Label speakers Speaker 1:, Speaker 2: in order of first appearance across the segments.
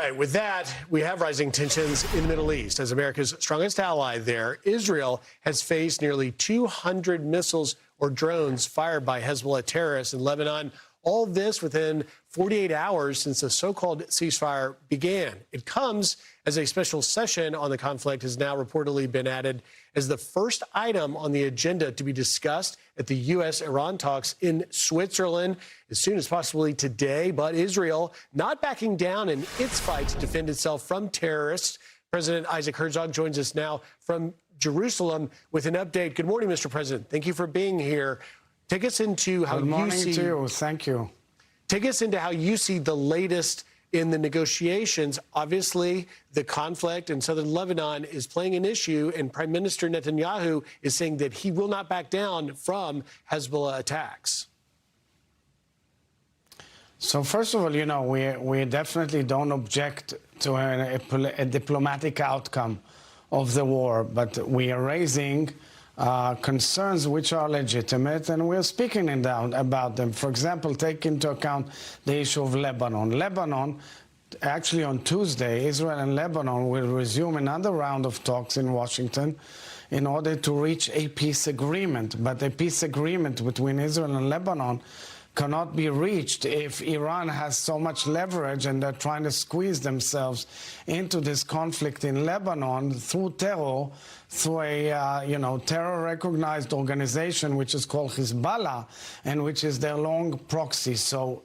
Speaker 1: right, with that, we have rising tensions in the Middle East. As America's strongest ally there, Israel has faced nearly 200 missiles or drones fired by Hezbollah terrorists in Lebanon. All this within 48 hours since the so-called ceasefire began. It comes as a special session on the conflict has now reportedly been added as the first item on the agenda to be discussed at the U.S.-Iran talks in Switzerland as soon as possibly today. But Israel not backing down in its fight to defend itself from terrorists. President Isaac Herzog joins us now from Jerusalem with an update. Good morning, Mr. President. Thank you for being here. Take us into how
Speaker 2: Good morning to you. Thank you.
Speaker 1: Take us into how you see the latest in the negotiations. Obviously, the conflict in southern Lebanon is playing an issue, and Prime Minister Netanyahu is saying that he will not back down from Hezbollah attacks.
Speaker 2: So first of all, you know, we definitely don't object to a diplomatic outcome of the war, but we are raising concerns which are legitimate, and we're speaking about them. For example, take into account the issue of Lebanon. Lebanon, actually on Tuesday, Israel and Lebanon will resume another round of talks in Washington in order to reach a peace agreement. But a peace agreement between Israel and Lebanon cannot be reached if Iran has so much leverage and they're trying to squeeze themselves into this conflict in Lebanon through terror, through a terror-recognized organization which is called Hezbollah and which is their long proxy. So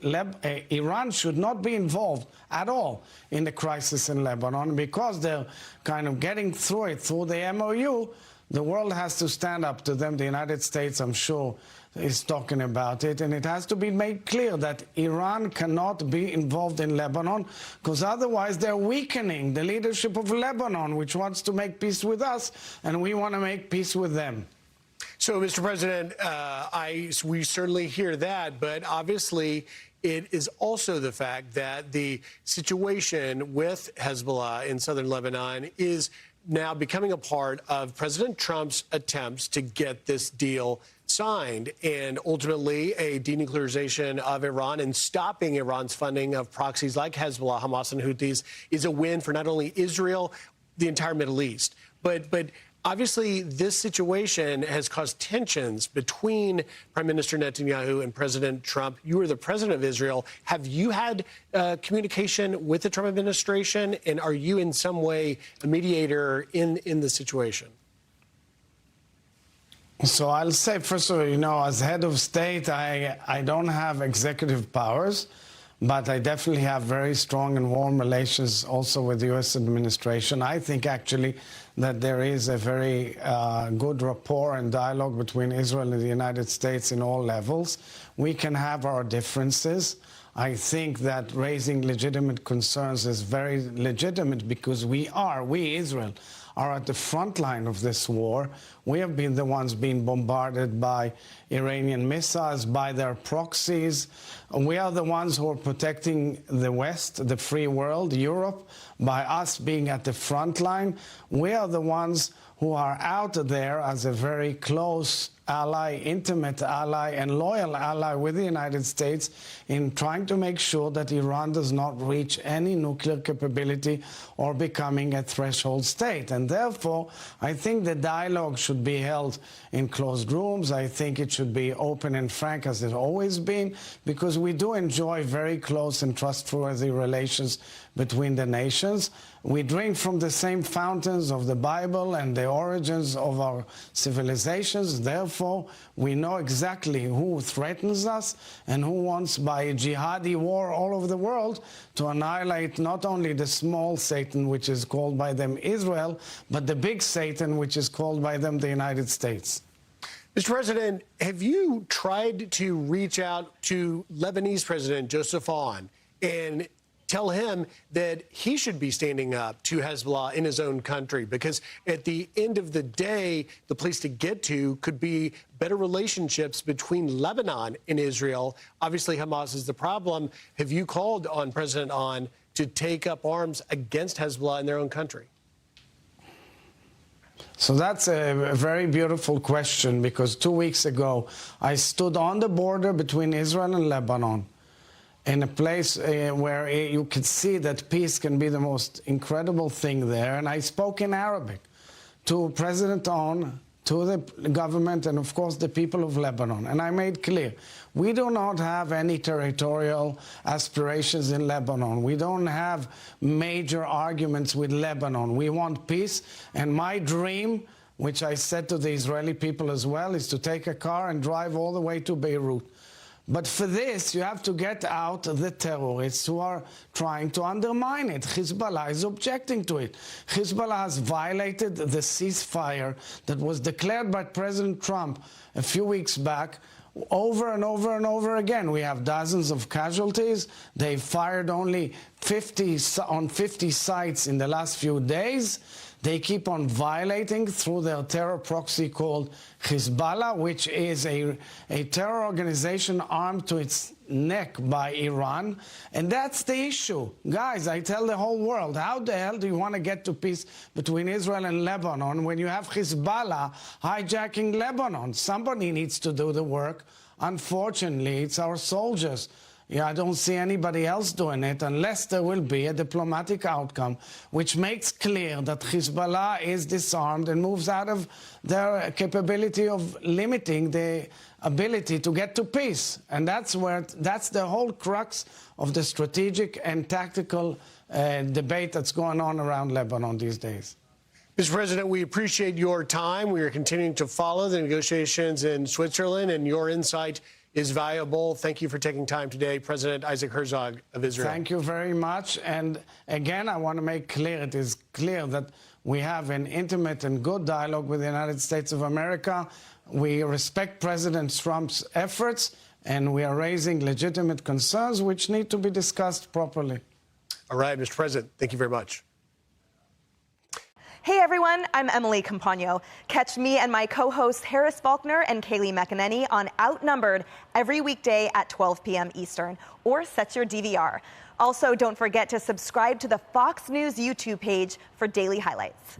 Speaker 2: Iran should not be involved at all in the crisis in Lebanon because they're kind of getting through it through the MOU. The world has to stand up to them. The United States, I'm sure, is talking about it, and it has to be made clear that Iran cannot be involved in Lebanon because otherwise they're weakening the leadership of Lebanon, which wants to make peace with us, and we want to make peace with them.
Speaker 1: So, Mr. President, we certainly hear that, but obviously it is also the fact that the situation with Hezbollah in southern Lebanon is now becoming a part of President Trump's attempts to get this deal signed and ultimately a denuclearization of Iran and stopping Iran's funding of proxies like Hezbollah, Hamas, and Houthis is a win for not only Israel, the entire Middle East. But obviously, this situation has caused tensions between Prime Minister Netanyahu and President Trump. You are the president of Israel. Have you had communication with the Trump administration, and are you in some way a mediator in the situation?
Speaker 2: So I'll say, first of all, you know, as head of state, I don't have executive powers, but I definitely have very strong and warm relations also with the U.S. administration. I think, actually, that there is a very good rapport and dialogue between Israel and the United States in all levels. We can have our differences. I think that raising legitimate concerns is very legitimate because we, Israel, are at the front line of this war. We have been the ones being bombarded by Iranian missiles, by their proxies. We are the ones who are protecting the West, the free world, Europe, by us being at the front line. We are the ones who are out there as a very close ally, intimate ally, and loyal ally with the United States in trying to make sure that Iran does not reach any nuclear capability or becoming a threshold state. And therefore, I think the dialogue should be held in closed rooms. I think it should be open and frank as it's always been, because we do enjoy very close and trustworthy relations between the nations. We drink from the same fountains of the Bible and the origins of our civilizations. Therefore, we know exactly who threatens us and who wants, by a jihadi war all over the world, to annihilate not only the small Satan, which is called by them Israel, but the big Satan, which is called by them the United States.
Speaker 1: Mr. President, have you tried to reach out to Lebanese President Joseph Aoun and tell him that he should be standing up to Hezbollah in his own country? Because at the end of the day, the place to get to could be better relationships between Lebanon and Israel. Obviously, Hamas is the problem. Have you called on President Aoun to take up arms against Hezbollah in their own country?
Speaker 2: So that's a very beautiful question, because 2 weeks ago, I stood on the border between Israel and Lebanon in a place where you could see that peace can be the most incredible thing there. And I spoke in Arabic to President On, to the government, and of course the people of Lebanon. And I made clear, we do not have any territorial aspirations in Lebanon. We don't have major arguments with Lebanon. We want peace. And my dream, which I said to the Israeli people as well, is to take a car and drive all the way to Beirut. But for this, you have to get out the terrorists who are trying to undermine it. Hezbollah is objecting to it. Hezbollah has violated the ceasefire that was declared by President Trump a few weeks back over and over and over again. We have dozens of casualties. They've fired only 50 sites in the last few days. They keep on violating through their terror proxy called Hezbollah, which is a terror organization armed to its neck by Iran. And that's the issue. Guys, I tell the whole world, how the hell do you want to get to peace between Israel and Lebanon when you have Hezbollah hijacking Lebanon? Somebody needs to do the work. Unfortunately, it's our soldiers. Yeah, I don't see anybody else doing it unless there will be a diplomatic outcome which makes clear that Hezbollah is disarmed and moves out of their capability of limiting the ability to get to peace. And that's the whole crux of the strategic and tactical debate that's going on around Lebanon these days.
Speaker 1: Mr. President, we appreciate your time. We are continuing to follow the negotiations in Switzerland, and your insight is valuable. Thank you for taking time today, President Isaac Herzog of Israel.
Speaker 2: Thank you very much. And again, I want to make clear, it is clear that we have an intimate and good dialogue with the United States of America. We respect President Trump's efforts, and we are raising legitimate concerns which need to be discussed properly.
Speaker 1: All right, Mr. President, thank you very much.
Speaker 3: Hey everyone, I'm Emily Campagno. Catch me and my co-hosts Harris Faulkner and Kaylee McEnany on Outnumbered every weekday at 12 p.m. Eastern, or set your DVR. Also, don't forget to subscribe to the Fox News YouTube page for daily highlights.